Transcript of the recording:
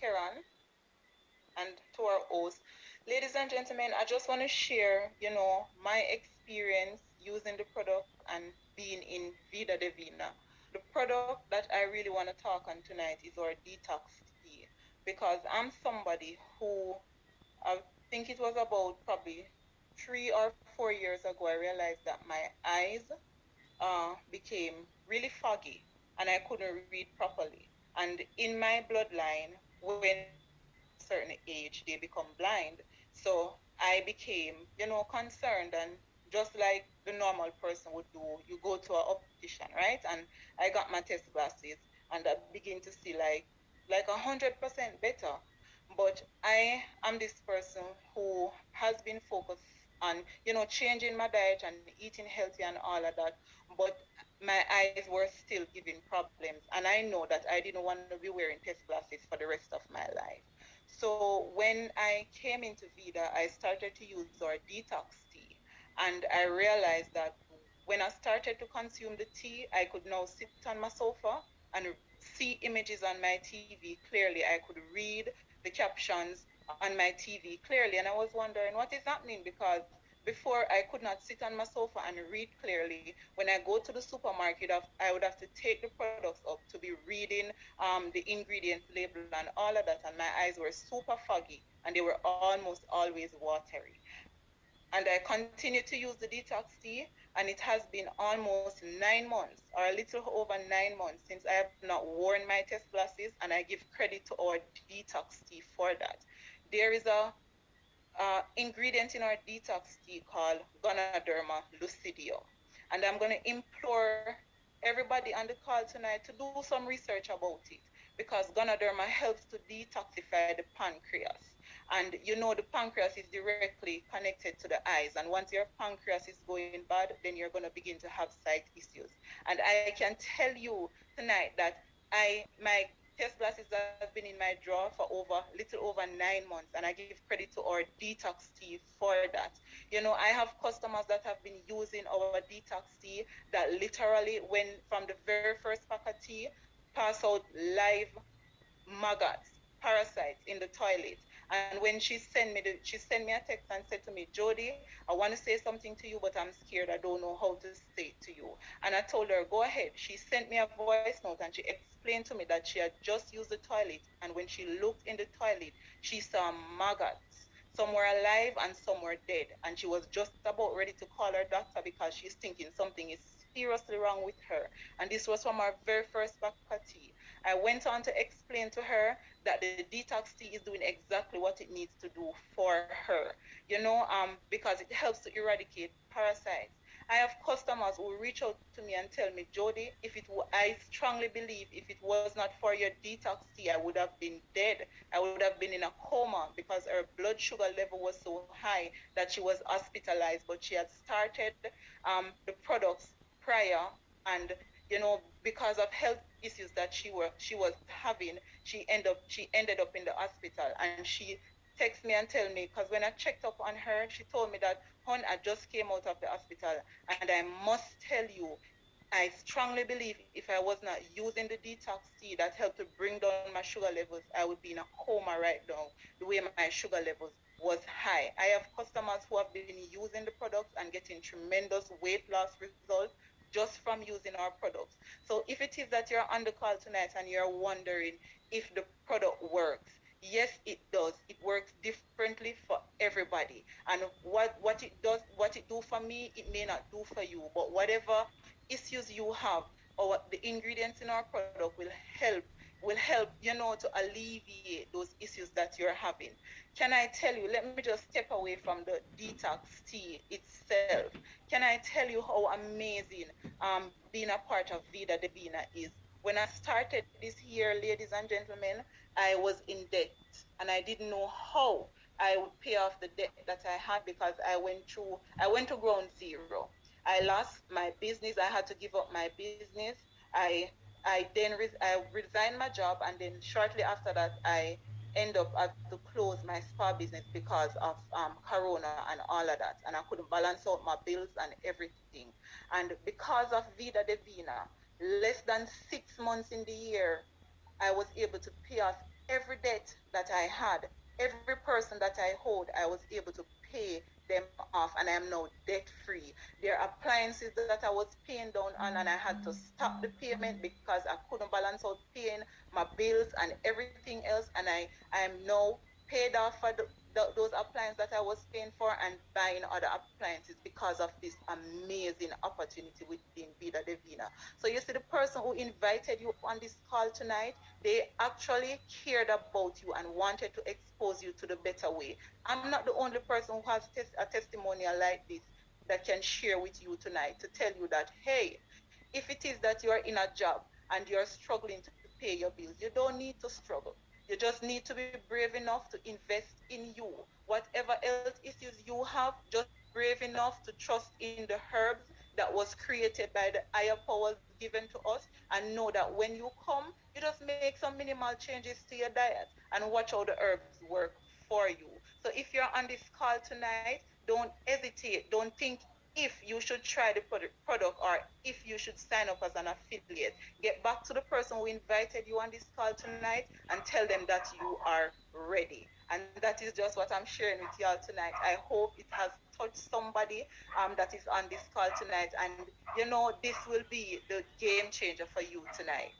Keran, and to our host. Ladies and gentlemen, I just want to share, my experience using the product and being in Vida Divina. The product that I really want to talk on tonight is our detox tea because I'm somebody who, I think it was about probably 3 or 4 years ago, I realized that my eyes became really foggy and I couldn't read properly. And in my bloodline, when a certain age, they become blind. So I became, concerned, and just like the normal person would do, you go to an optician, right? And I got my test glasses and I begin to see like 100% better. But I am this person who has been focused on, changing my diet and eating healthy and all of that. But my eyes were still giving problems, and I know that I didn't want to be wearing test glasses for the rest of my life. So when I came into Vida, I started to use our detox tea, and I realized that when I started to consume the tea, I could now sit on my sofa and see images on my TV clearly. I could read the captions on my TV clearly, and I was wondering what is happening because before I could not sit on my sofa and read clearly. When I go to the supermarket, I would have to take the products up to be reading the ingredients label and all of that, and my eyes were super foggy and they were almost always watery. And I continue to use the detox tea, and it has been almost 9 months or a little over 9 months since I have not worn my test glasses, and I give credit to our detox tea for that. There is a ingredient in our detox tea called Gonoderma lucidio. And I'm going to implore everybody on the call tonight to do some research about it because Gonoderma helps to detoxify the pancreas. And the pancreas is directly connected to the eyes. And once your pancreas is going bad, then you're going to begin to have sight issues. And I can tell you tonight that my test glasses have been in my drawer for little over 9 months, and I give credit to our detox tea for that. I have customers that have been using our detox tea that literally, when from the very first pack of tea, pass out live maggots, parasites in the toilet. And when she sent me a text and said to me, Jody, I want to say something to you, but I'm scared. I don't know how to say it to you. And I told her, go ahead. She sent me a voice note and she explained to me that she had just used the toilet. And when she looked in the toilet, she saw maggots. Some were alive and some were dead. And she was just about ready to call her doctor because she's thinking something is seriously wrong with her. And this was from our very first pack of tea. I went on to explain to her that the detox tea is doing exactly what it needs to do for her, because it helps to eradicate parasites. I have customers who reach out to me and tell me, Jody, I strongly believe if it was not for your detox tea, I would have been dead. I would have been in a coma because her blood sugar level was so high that she was hospitalized. But she had started the products prior, and because of health issues that she was having, she ended up in the hospital, and she text me and tell me because when I checked up on her, she told me that, hon, I just came out of the hospital, and I must tell you, I strongly believe if I was not using the detox tea that helped to bring down my sugar levels, I would be in a coma right now, the way my sugar levels was high. I have customers who have been using the products and getting tremendous weight loss results just from using our products. So if it is that you're on the call tonight and you're wondering if the product works, yes, it does. It works differently for everybody. And what it do for me, it may not do for you. But whatever issues you have, or what the ingredients in our product will help to alleviate those issues that you're having. Can I tell you, let me just step away from the detox tea itself. Can I tell you how amazing being a part of Vida Divina is? When I started this year, ladies and gentlemen, I was in debt and I didn't know how I would pay off the debt that I had because I went to ground zero. I lost my business. I had to give up my business. I I resigned my job, and then shortly after that I end up had to close my spa business because of Corona and all of that, and I couldn't balance out my bills and everything. And because of Vida Divina, less than 6 months in the year, I was able to pay off every debt that I had, every person that I owed, I was able to pay them off, and I am now debt free. There are appliances that I was paying down on, and I had to stop the payment because I couldn't balance out paying my bills and everything else, and I am now paid off for those appliances that I was paying for and buying other appliances because of this amazing opportunity within Vida Divina. So you see, the person who invited you on this call tonight, they actually cared about you and wanted to expose you to the better way. I'm not the only person who has a testimonial like this that can share with you tonight to tell you that, hey, if it is that you're in a job and you're struggling to pay your bills, you don't need to struggle. You just need to be brave enough to invest in you. Whatever health issues you have, just be brave enough to trust in the herbs that was created by the higher powers given to us, and know that when you come, you just make some minimal changes to your diet and watch how the herbs work for you. So if you're on this call tonight, don't hesitate. Don't think if you should try the product or if you should sign up as an affiliate. Get back to the person who invited you on this call tonight and tell them that you are ready. And that is just what I'm sharing with y'all tonight. I hope it has touched somebody that is on this call tonight. And this will be the game changer for you tonight.